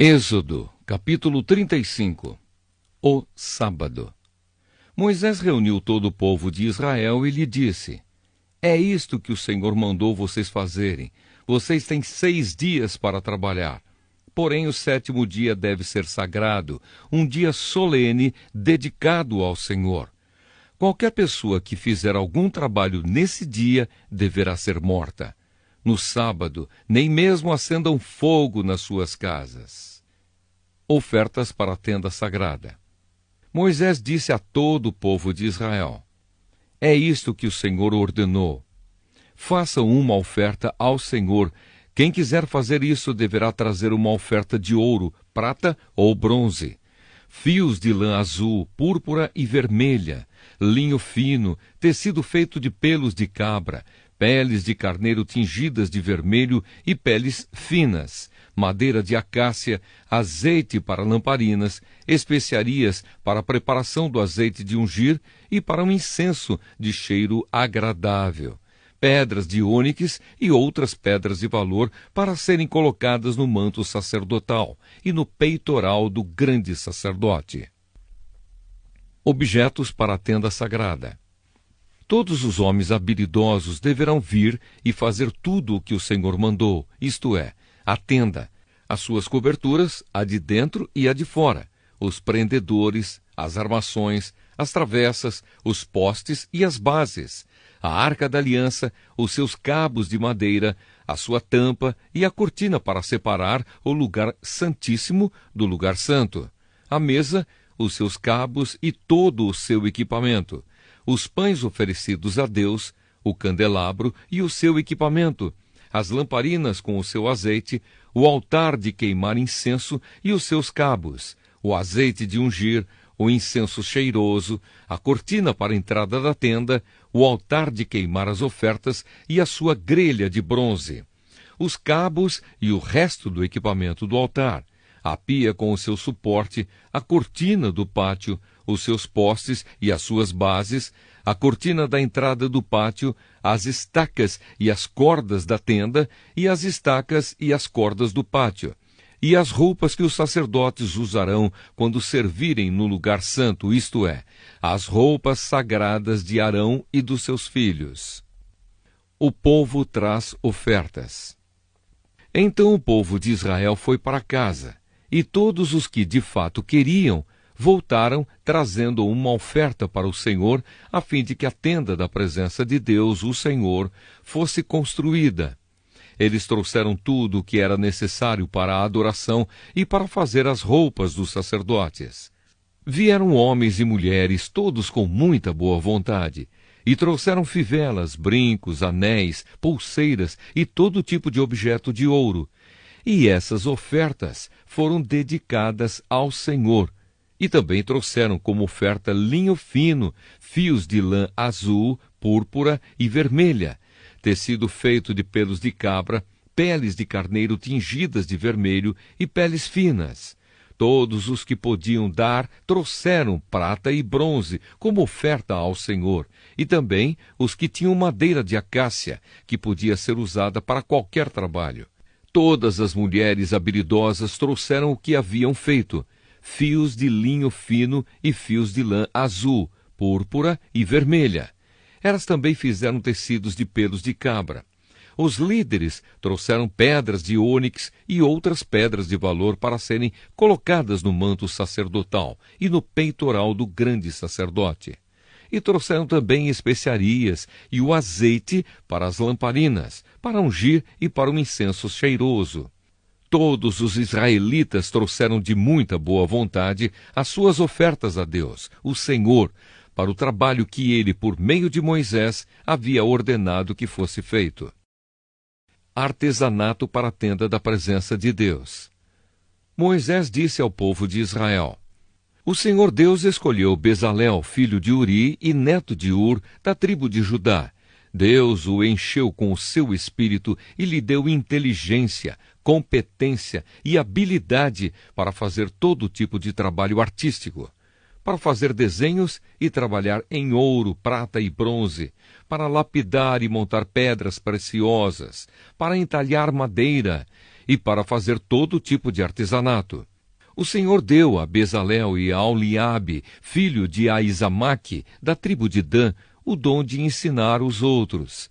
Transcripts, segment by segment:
Êxodo, capítulo 35. O sábado. Moisés reuniu todo o povo de Israel e lhe disse: É isto que o Senhor mandou vocês fazerem. Vocês têm 6 dias para trabalhar. Porém, o 7º dia deve ser sagrado, um dia solene dedicado ao Senhor. Qualquer pessoa que fizer algum trabalho nesse dia deverá ser morta. No sábado, nem mesmo acendam fogo nas suas casas. Ofertas para a tenda sagrada. Moisés disse a todo o povo de Israel: É isto que o Senhor ordenou. Façam uma oferta ao Senhor. Quem quiser fazer isso deverá trazer uma oferta de ouro, prata ou bronze, fios de lã azul, púrpura e vermelha, linho fino, tecido feito de pelos de cabra, peles de carneiro tingidas de vermelho e peles finas, madeira de acácia, azeite para lamparinas, especiarias para a preparação do azeite de ungir e para um incenso de cheiro agradável, pedras de ônix e outras pedras de valor para serem colocadas no manto sacerdotal e no peitoral do grande sacerdote. Objetos para a tenda sagrada. Todos os homens habilidosos deverão vir e fazer tudo o que o Senhor mandou, isto é, a tenda, as suas coberturas, a de dentro e a de fora, os prendedores, as armações, as travessas, os postes e as bases, a arca da aliança, os seus cabos de madeira, a sua tampa e a cortina para separar o lugar santíssimo do lugar santo, a mesa, os seus cabos e todo o seu equipamento, os pães oferecidos a Deus, o candelabro e o seu equipamento, as lamparinas com o seu azeite, o altar de queimar incenso e os seus cabos, o azeite de ungir, o incenso cheiroso, a cortina para a entrada da tenda, o altar de queimar as ofertas e a sua grelha de bronze, os cabos e o resto do equipamento do altar, a pia com o seu suporte, a cortina do pátio, os seus postes e as suas bases, a cortina da entrada do pátio, as estacas e as cordas da tenda, e as estacas e as cordas do pátio, e as roupas que os sacerdotes usarão quando servirem no lugar santo, isto é, as roupas sagradas de Arão e dos seus filhos. O povo traz ofertas. Então o povo de Israel foi para casa, e todos os que de fato queriam voltaram trazendo uma oferta para o Senhor, a fim de que a tenda da presença de Deus, o Senhor, fosse construída. Eles trouxeram tudo o que era necessário para a adoração e para fazer as roupas dos sacerdotes. Vieram homens e mulheres, todos com muita boa vontade, e trouxeram fivelas, brincos, anéis, pulseiras e todo tipo de objeto de ouro. E essas ofertas foram dedicadas ao Senhor. E também trouxeram como oferta linho fino, fios de lã azul, púrpura e vermelha, tecido feito de pelos de cabra, peles de carneiro tingidas de vermelho e peles finas. Todos os que podiam dar trouxeram prata e bronze como oferta ao Senhor, e também os que tinham madeira de acácia, que podia ser usada para qualquer trabalho. Todas as mulheres habilidosas trouxeram o que haviam feito: fios de linho fino e fios de lã azul, púrpura e vermelha. Elas também fizeram tecidos de pelos de cabra. Os líderes trouxeram pedras de ônix e outras pedras de valor para serem colocadas no manto sacerdotal e no peitoral do grande sacerdote. E trouxeram também especiarias e o azeite para as lamparinas, para ungir e para o incenso cheiroso. Todos os israelitas trouxeram de muita boa vontade as suas ofertas a Deus, o Senhor, para o trabalho que ele, por meio de Moisés, havia ordenado que fosse feito. Artesanato para a tenda da presença de Deus. Moisés disse ao povo de Israel: O Senhor Deus escolheu Bezalel, filho de Uri e neto de Ur, da tribo de Judá. Deus o encheu com o seu espírito e lhe deu inteligência, competência e habilidade para fazer todo tipo de trabalho artístico, para fazer desenhos e trabalhar em ouro, prata e bronze, para lapidar e montar pedras preciosas, para entalhar madeira e para fazer todo tipo de artesanato. O Senhor deu a Bezalel e a Aholiabe, filho de Aizamaque, da tribo de Dan, o dom de ensinar os outros.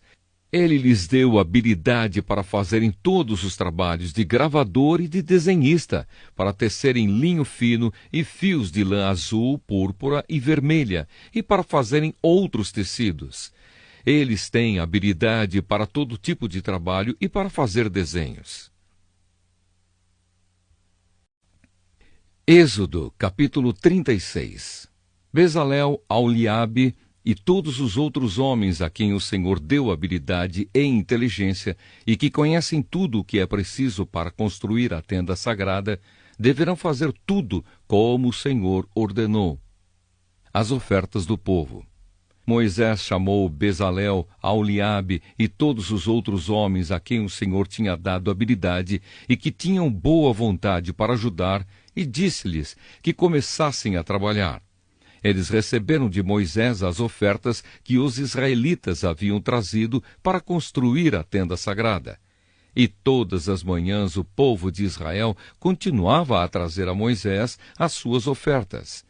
Ele lhes deu habilidade para fazerem todos os trabalhos de gravador e de desenhista, para tecerem linho fino e fios de lã azul, púrpura e vermelha, e para fazerem outros tecidos. Eles têm habilidade para todo tipo de trabalho e para fazer desenhos. Êxodo, capítulo 36. Bezalel, Aholiabe e todos os outros homens a quem o Senhor deu habilidade e inteligência e que conhecem tudo o que é preciso para construir a tenda sagrada, deverão fazer tudo como o Senhor ordenou. As ofertas do povo. Moisés chamou Bezalel, Aholiabe e todos os outros homens a quem o Senhor tinha dado habilidade e que tinham boa vontade para ajudar, e disse-lhes que começassem a trabalhar. Eles receberam de Moisés as ofertas que os israelitas haviam trazido para construir a tenda sagrada. E todas as manhãs o povo de Israel continuava a trazer a Moisés as suas ofertas.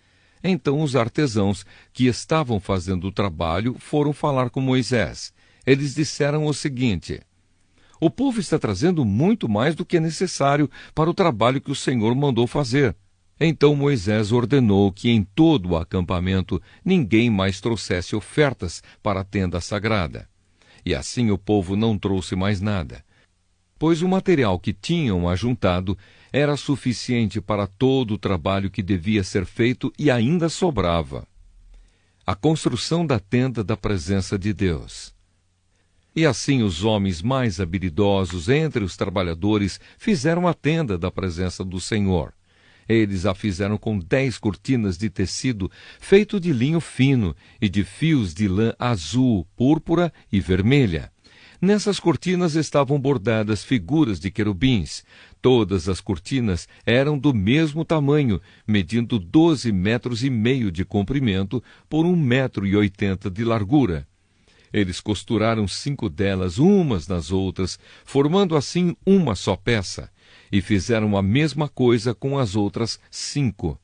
Então os artesãos que estavam fazendo o trabalho foram falar com Moisés. Eles disseram o seguinte: o povo está trazendo muito mais do que é necessário para o trabalho que o Senhor mandou fazer. Então Moisés ordenou que em todo o acampamento ninguém mais trouxesse ofertas para a tenda sagrada. E assim o povo não trouxe mais nada, pois o material que tinham ajuntado era suficiente para todo o trabalho que devia ser feito e ainda sobrava. A construção da tenda da presença de Deus. E assim os homens mais habilidosos entre os trabalhadores fizeram a tenda da presença do Senhor. Eles a fizeram com 10 cortinas de tecido feito de linho fino e de fios de lã azul, púrpura e vermelha. Nessas cortinas estavam bordadas figuras de querubins. Todas as cortinas eram do mesmo tamanho, medindo 12,5 metros de comprimento por 1,80 metros de largura. Eles costuraram 5 delas umas nas outras, formando assim uma só peça, e fizeram a mesma coisa com as outras 5.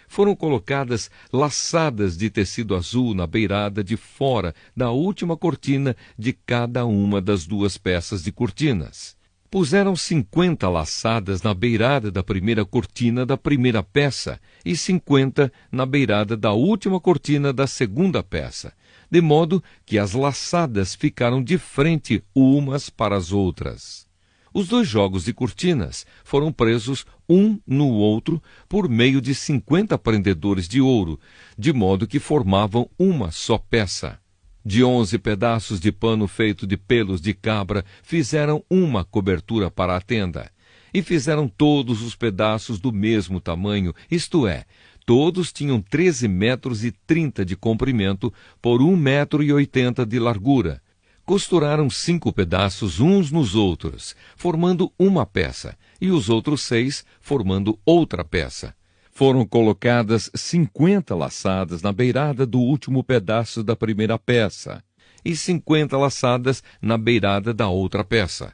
Foram colocadas laçadas de tecido azul na beirada de fora da última cortina de cada uma das 2 peças de cortinas. Puseram 50 laçadas na beirada da primeira cortina da primeira peça e 50 na beirada da última cortina da segunda peça, de modo que as laçadas ficaram de frente umas para as outras. Os 2 jogos de cortinas foram presos um no outro por meio de 50 prendedores de ouro, de modo que formavam uma só peça. De 11 pedaços de pano feito de pelos de cabra, fizeram uma cobertura para a tenda. E fizeram todos os pedaços do mesmo tamanho, isto é, todos tinham 13,30 metros de comprimento por 1,80 metro de largura. Costuraram 5 pedaços uns nos outros, formando uma peça, e os outros 6 formando outra peça. Foram colocadas 50 laçadas na beirada do último pedaço da primeira peça, e 50 laçadas na beirada da outra peça.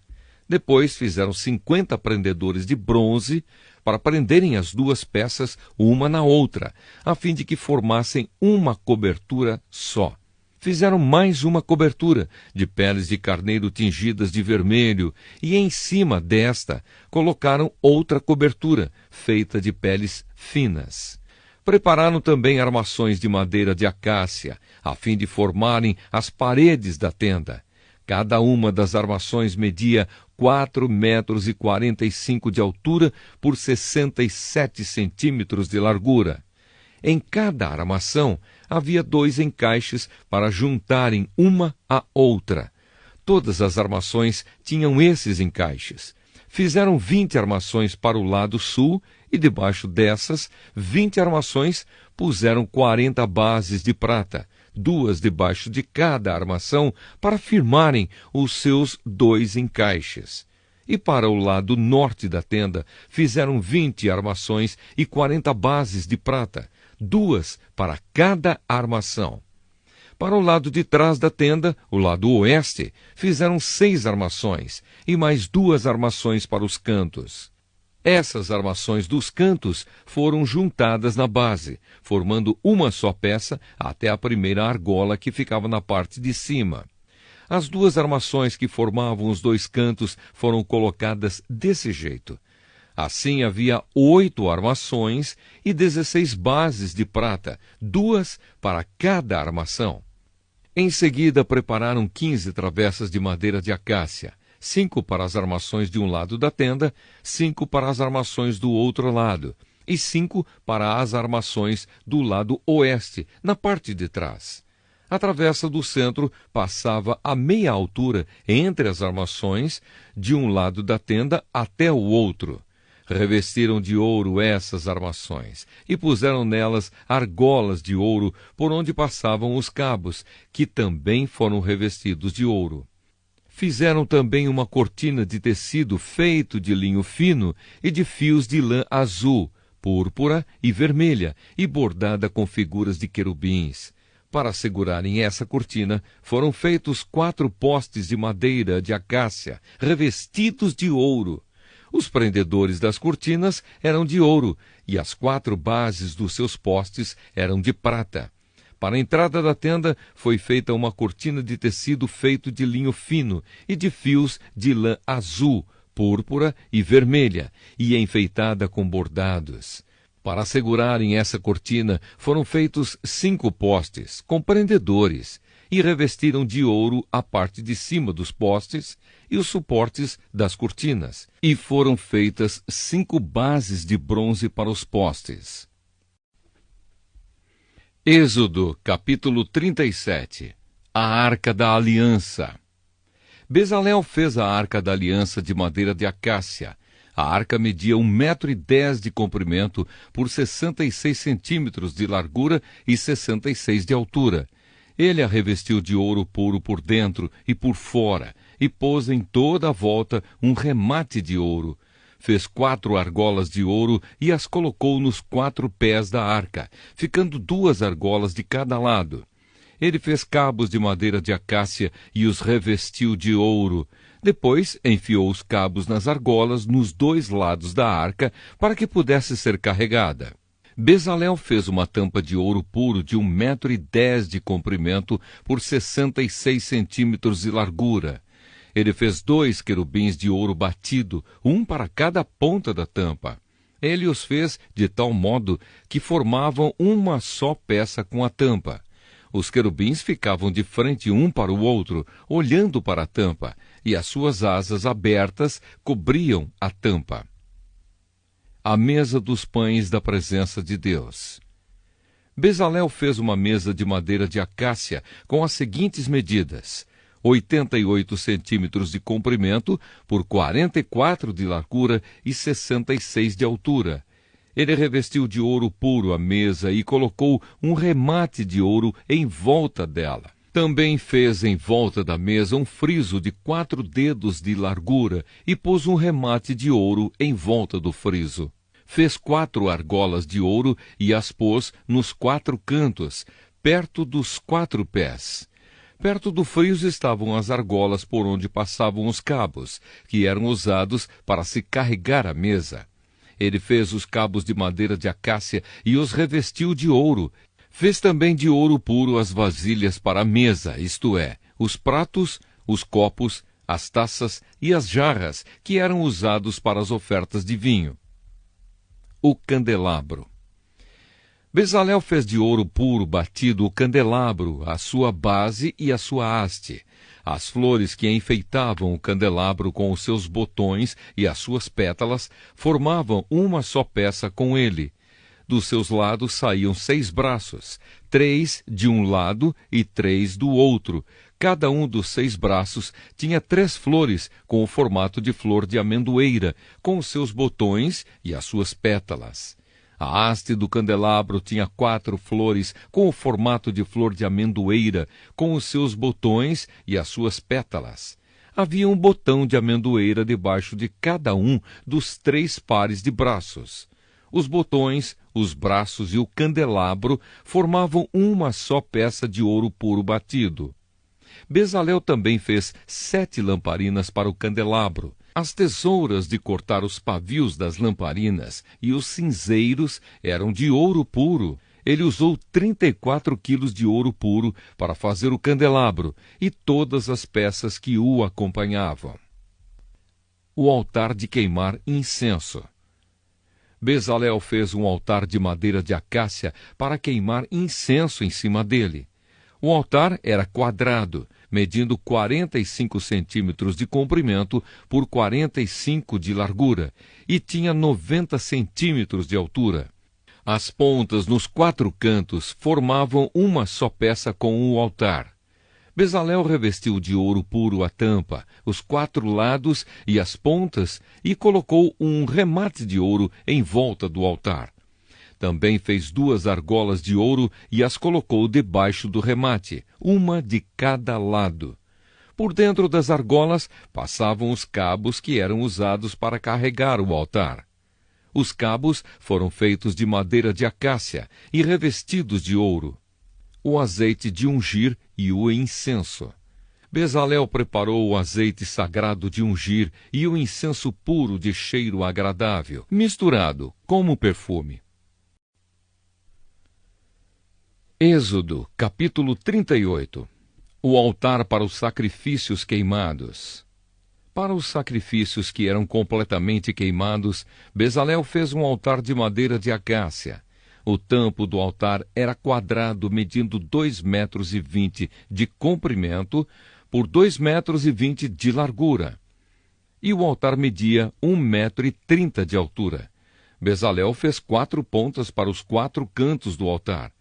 Depois fizeram 50 prendedores de bronze para prenderem as 2 peças uma na outra, a fim de que formassem uma cobertura só. Fizeram mais uma cobertura de peles de carneiro tingidas de vermelho, e em cima desta colocaram outra cobertura, feita de peles finas. Prepararam também armações de madeira de acácia, a fim de formarem as paredes da tenda. Cada uma das armações media 4,45 metros de altura por 67 centímetros de largura. Em cada armação havia 2 encaixes para juntarem uma à outra. Todas as armações tinham esses encaixes. Fizeram 20 armações para o lado sul e debaixo dessas 20 armações puseram 40 bases de prata, 2 debaixo de cada armação para firmarem os seus 2 encaixes. E para o lado norte da tenda fizeram 20 armações e 40 bases de prata, 2 para cada armação. Para o lado de trás da tenda, o lado oeste, fizeram 6 armações, e mais 2 armações para os cantos. Essas armações dos cantos foram juntadas na base, formando uma só peça até a primeira argola que ficava na parte de cima. As 2 armações que formavam os 2 cantos foram colocadas desse jeito. Assim havia 8 armações e 16 bases de prata, 2 para cada armação. Em seguida prepararam 15 travessas de madeira de acácia, 5 para as armações de um lado da tenda, 5 para as armações do outro lado, e 5 para as armações do lado oeste, na parte de trás. A travessa do centro passava a meia altura entre as armações, de um lado da tenda até o outro. Revestiram de ouro essas armações e puseram nelas argolas de ouro por onde passavam os cabos, que também foram revestidos de ouro. Fizeram também uma cortina de tecido feito de linho fino e de fios de lã azul, púrpura e vermelha, e bordada com figuras de querubins. Para segurarem essa cortina, foram feitos 4 postes de madeira de acácia, revestidos de ouro. Os prendedores das cortinas eram de ouro, e as 4 bases dos seus postes eram de prata. Para a entrada da tenda foi feita uma cortina de tecido feito de linho fino e de fios de lã azul, púrpura e vermelha, e enfeitada com bordados. Para segurarem essa cortina foram feitos 5 postes, com prendedores, e revestiram de ouro a parte de cima dos postes e os suportes das cortinas, e foram feitas 5 bases de bronze para os postes. Êxodo, capítulo 37. A Arca da Aliança. Bezalel fez a Arca da Aliança de madeira de acácia. A arca media 1,10 m de comprimento por 66 centímetros de largura e 66 de altura. Ele a revestiu de ouro puro por dentro e por fora, e pôs em toda a volta um remate de ouro. Fez 4 argolas de ouro e as colocou nos 4 pés da arca, ficando 2 argolas de cada lado. Ele fez cabos de madeira de acácia e os revestiu de ouro. Depois enfiou os cabos nas argolas nos 2 lados da arca para que pudesse ser carregada. Bezalel fez uma tampa de ouro puro de 1,10 m de comprimento por 66 centímetros de largura. Ele fez 2 querubins de ouro batido, um para cada ponta da tampa. Ele os fez de tal modo que formavam uma só peça com a tampa. Os querubins ficavam de frente um para o outro, olhando para a tampa, e as suas asas abertas cobriam a tampa. A mesa dos pães da presença de Deus. Bezalel fez uma mesa de madeira de acácia com as seguintes medidas: 88 centímetros de comprimento por 44 de largura e 66 de altura. Ele revestiu de ouro puro a mesa e colocou um remate de ouro em volta dela. Também fez em volta da mesa um friso de 4 dedos de largura e pôs um remate de ouro em volta do friso. Fez 4 argolas de ouro e as pôs nos 4 cantos, perto dos 4 pés. Perto do friso estavam as argolas por onde passavam os cabos, que eram usados para se carregar a mesa. Ele fez os cabos de madeira de acácia e os revestiu de ouro. Fez também de ouro puro as vasilhas para a mesa, isto é, os pratos, os copos, as taças e as jarras, que eram usados para as ofertas de vinho. O candelabro. Bezalel fez de ouro puro batido o candelabro, a sua base e a sua haste. As flores que enfeitavam o candelabro com os seus botões e as suas pétalas formavam uma só peça com ele. Dos seus lados saíam 6 braços, 3 de um lado e 3 do outro. Cada um dos 6 braços tinha 3 flores com o formato de flor de amendoeira, com os seus botões e as suas pétalas. A haste do candelabro tinha 4 flores com o formato de flor de amendoeira, com os seus botões e as suas pétalas. Havia um botão de amendoeira debaixo de cada um dos 3 pares de braços. Os botões, os braços e o candelabro formavam uma só peça de ouro puro batido. Bezalel também fez 7 lamparinas para o candelabro. As tesouras de cortar os pavios das lamparinas e os cinzeiros eram de ouro puro. Ele usou 34 quilos de ouro puro para fazer o candelabro e todas as peças que o acompanhavam. O altar de queimar incenso. Bezalel fez um altar de madeira de acácia para queimar incenso em cima dele. O altar era quadrado, medindo 45 centímetros de comprimento por 45 de largura, e tinha 90 centímetros de altura. As pontas nos 4 cantos formavam uma só peça com o altar. Bezalel revestiu de ouro puro a tampa, os 4 lados e as pontas, e colocou um remate de ouro em volta do altar. Também fez 2 argolas de ouro e as colocou debaixo do remate, uma de cada lado. Por dentro das argolas passavam os cabos que eram usados para carregar o altar. Os cabos foram feitos de madeira de acácia e revestidos de ouro. O azeite de ungir e o incenso. Bezalel preparou o azeite sagrado de ungir e o incenso puro de cheiro agradável, misturado como perfume. Êxodo, capítulo 38. O altar para os sacrifícios queimados. Para os sacrifícios que eram completamente queimados, Bezalel fez um altar de madeira de acácia. O tampo do altar era quadrado, medindo 2,20 metros de comprimento por 2,20 metros de largura. E o altar media 1,30 metro de altura. Bezalel fez 4 pontas para os 4 cantos do altar.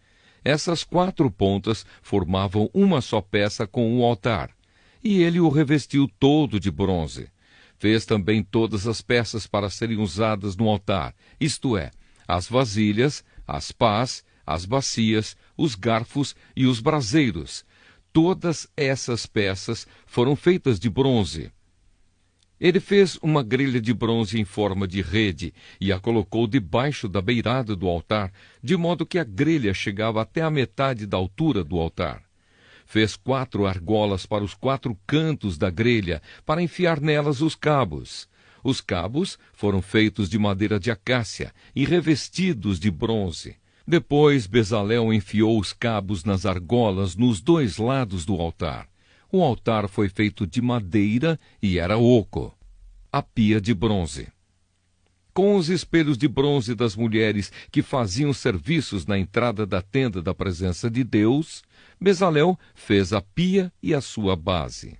Essas 4 pontas formavam uma só peça com o altar, e ele o revestiu todo de bronze. Fez também todas as peças para serem usadas no altar, isto é, as vasilhas, as pás, as bacias, os garfos e os braseiros. Todas essas peças foram feitas de bronze. Ele fez uma grelha de bronze em forma de rede e a colocou debaixo da beirada do altar, de modo que a grelha chegava até a metade da altura do altar. Fez 4 argolas para os 4 cantos da grelha, para enfiar nelas os cabos. Os cabos foram feitos de madeira de acácia e revestidos de bronze. Depois Bezalel enfiou os cabos nas argolas nos 2 lados do altar. O altar foi feito de madeira e era oco. A pia de bronze. Com os espelhos de bronze das mulheres que faziam serviços na entrada da tenda da presença de Deus, Bezalel fez a pia e a sua base.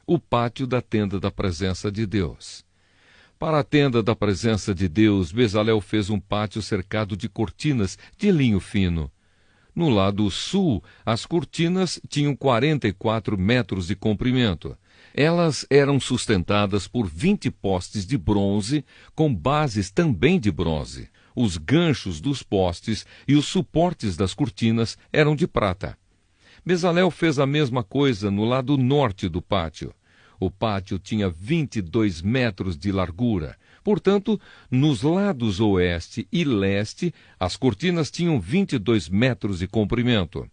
O pátio da tenda da presença de Deus. Para a tenda da presença de Deus, Bezalel fez um pátio cercado de cortinas de linho fino. No lado sul, as cortinas tinham 44 metros de comprimento. Elas eram sustentadas por 20 postes de bronze, com bases também de bronze. Os ganchos dos postes e os suportes das cortinas eram de prata. Bezalel fez a mesma coisa no lado norte do pátio. O pátio tinha 22 metros de largura. Portanto, nos lados oeste e leste, as cortinas tinham 22 metros de comprimento.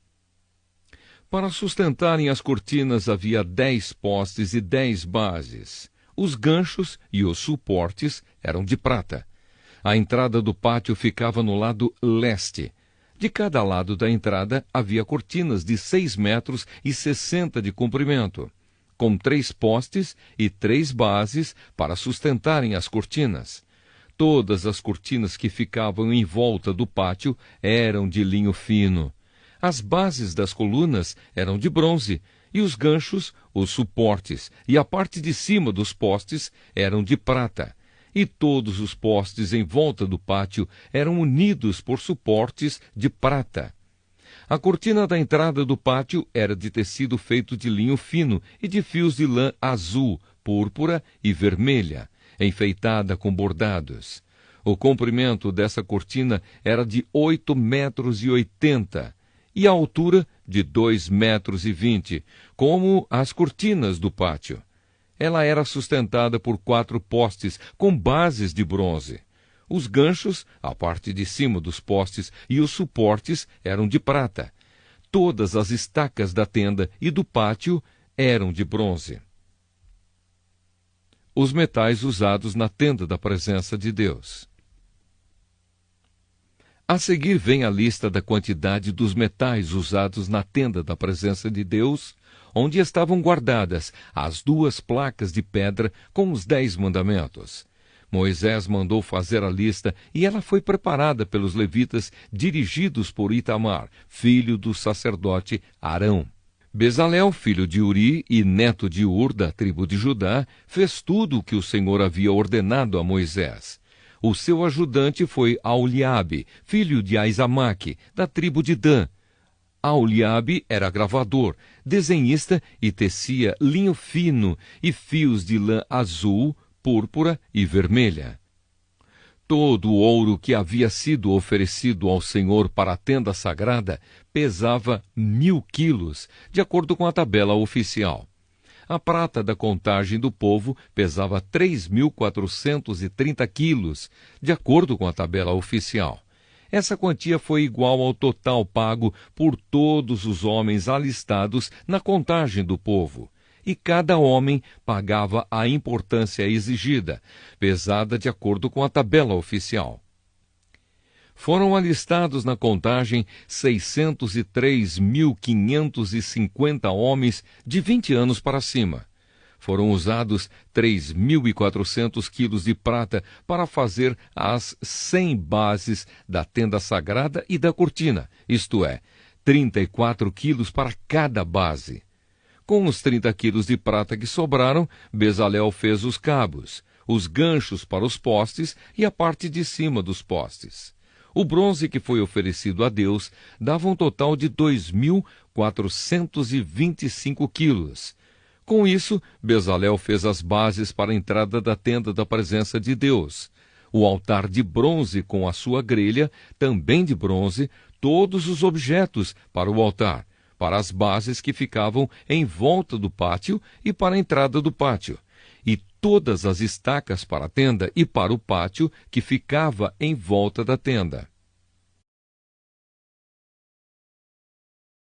Para sustentarem as cortinas havia 10 postes e 10 bases. Os ganchos e os suportes eram de prata. A entrada do pátio ficava no lado leste. De cada lado da entrada havia cortinas de 6 metros e 60 de comprimento, com 3 postes e 3 bases para sustentarem as cortinas. Todas as cortinas que ficavam em volta do pátio eram de linho fino. As bases das colunas eram de bronze, e os ganchos, os suportes e a parte de cima dos postes eram de prata. E todos os postes em volta do pátio eram unidos por suportes de prata. A cortina da entrada do pátio era de tecido feito de linho fino e de fios de lã azul, púrpura e vermelha, enfeitada com bordados. O comprimento dessa cortina era de 8,80 metros e a altura de 2,20 metros, como as cortinas do pátio. Ela era sustentada por 4 postes com bases de bronze. Os ganchos, a parte de cima dos postes e os suportes eram de prata. Todas as estacas da tenda e do pátio eram de bronze. Os metais usados na tenda da presença de Deus. A seguir vem a lista da quantidade dos metais usados na tenda da presença de Deus, onde estavam guardadas as 2 placas de pedra com os 10 mandamentos. Moisés mandou fazer a lista e ela foi preparada pelos levitas, dirigidos por Itamar, filho do sacerdote Arão. Bezalel, filho de Uri e neto de Ur, da tribo de Judá, fez tudo o que o Senhor havia ordenado a Moisés. O seu ajudante foi Aholiabe, filho de Aizamaque, da tribo de Dan. Aholiabe era gravador, desenhista e tecia linho fino e fios de lã azul, púrpura e vermelha. Todo o ouro que havia sido oferecido ao Senhor para a tenda sagrada pesava 1.000 quilos, de acordo com a tabela oficial. A prata da contagem do povo pesava 3.430 quilos, de acordo com a tabela oficial. Essa quantia foi igual ao total pago por todos os homens alistados na contagem do povo. E cada homem pagava a importância exigida, pesada de acordo com a tabela oficial. Foram alistados na contagem 603.550 homens de 20 anos para cima. Foram usados 3.400 quilos de prata para fazer as 100 bases da tenda sagrada e da cortina, isto é, 34 quilos para cada base. Com os 30 quilos de prata que sobraram, Bezalel fez os cabos, os ganchos para os postes e a parte de cima dos postes. O bronze que foi oferecido a Deus dava um total de 2.425 quilos. Com isso, Bezalel fez as bases para a entrada da tenda da presença de Deus. O altar de bronze com a sua grelha, também de bronze, todos os objetos para o altar, para as bases que ficavam em volta do pátio e para a entrada do pátio, e todas as estacas para a tenda e para o pátio que ficava em volta da tenda.